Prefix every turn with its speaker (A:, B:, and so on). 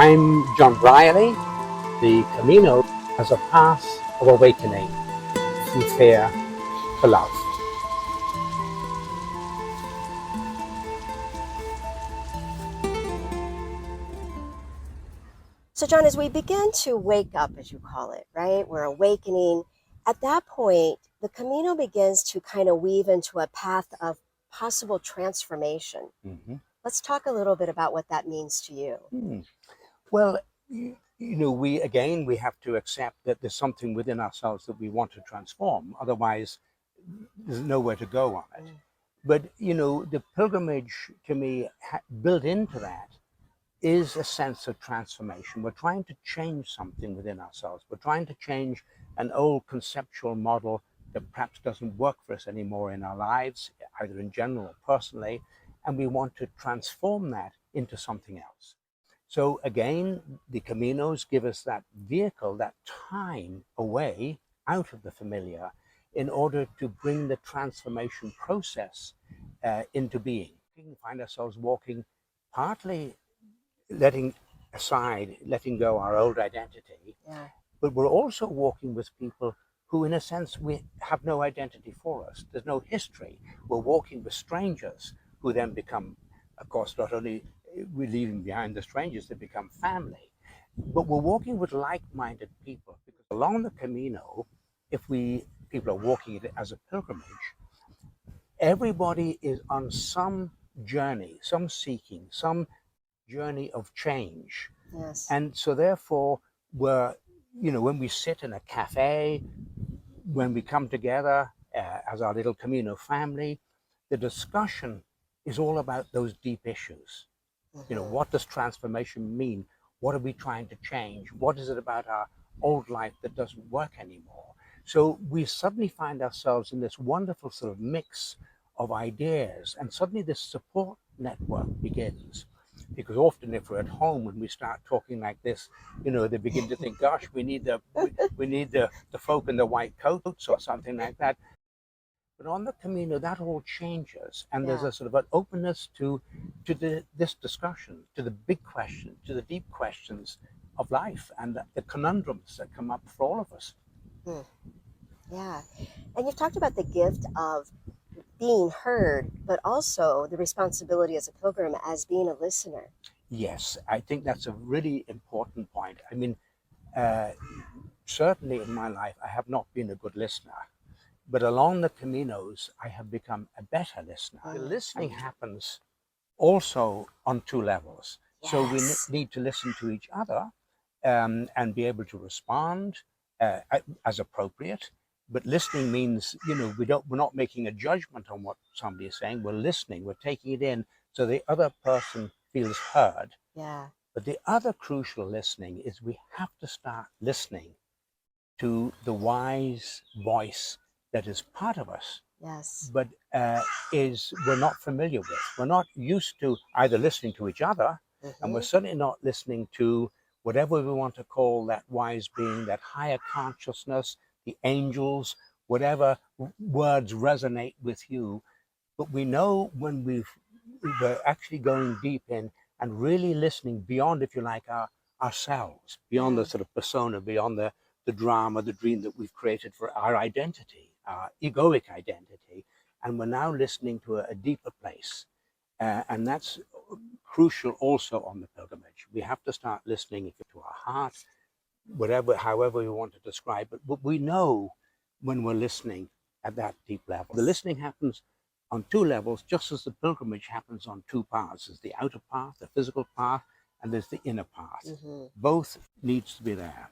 A: I'm John Brierley. The Camino as a path of awakening from fear to love.
B: So, John, as we begin to wake up, as you call it, right, we're awakening. At that point, the Camino begins to kind of weave into a path of possible transformation. Let's talk a little bit about what that means to you.
A: Well, we have to accept that there's something within ourselves that we want to transform. Otherwise, there's nowhere to go on it. But, the pilgrimage to me, built into that, is a sense of transformation. We're trying to change something within ourselves. We're trying to change an old conceptual model that perhaps doesn't work for us anymore in our lives, either in general or personally, and we want to transform that into something else. So again, the Caminos give us that vehicle, that time away out of the familiar in order to bring the transformation process into being. We can find ourselves walking partly letting go our old identity, but we're also walking with people who, in a sense, we have no identity for us. There's no history. We're walking with strangers who then become, of course, not only we're leaving behind the strangers, they become family, but we're walking with like-minded people, because along the Camino, people are walking it as a pilgrimage, everybody is on some journey, some seeking, some journey of change.
B: Yes.
A: And so therefore when we sit in a cafe, when we come together as our little Camino family, the discussion is all about those deep issues. What does transformation mean? What are we trying to change? What is it about our old life that doesn't work anymore? So we suddenly find ourselves in this wonderful sort of mix of ideas, and suddenly this support network begins. Because often, if we're at home, when we start talking like this, they begin to think, "Gosh, we need the folk in the white coats or something like that." But on the Camino, that all changes, and there's a sort of an openness to this discussion, to the big questions, to the deep questions of life, and the conundrums that come up for all of us.
B: Yeah, and you've talked about the gift of being heard, but also the responsibility as a pilgrim as being a listener.
A: Yes, I think that's a really important point. I mean, certainly in my life, I have not been a good listener, but along the Caminos, I have become a better listener. The listening happens also on two levels.
B: Yes.
A: So we need to listen to each other and be able to respond as appropriate. But listening means, we're not making a judgment on what somebody is saying. We're listening, we're taking it in so the other person feels heard.
B: Yeah.
A: But the other crucial listening is we have to start listening to the wise voice that is part of us.
B: Yes.
A: But we're not familiar with. We're not used to either listening to each other, and we're certainly not listening to whatever we want to call that wise being, that higher consciousness, the angels, whatever words resonate with you. But we know when we're actually going deep in and really listening beyond, if you like, ourselves, beyond the sort of persona, beyond the drama, the dream that we've created for our identity, our egoic identity. And we're now listening to a deeper place. And that's crucial also on the pilgrimage. We have to start listening to our heart, however we want to describe it. But we know when we're listening at that deep level. The listening happens on two levels, just as the pilgrimage happens on two paths. There's the outer path, the physical path, and there's the inner path. Both needs to be there.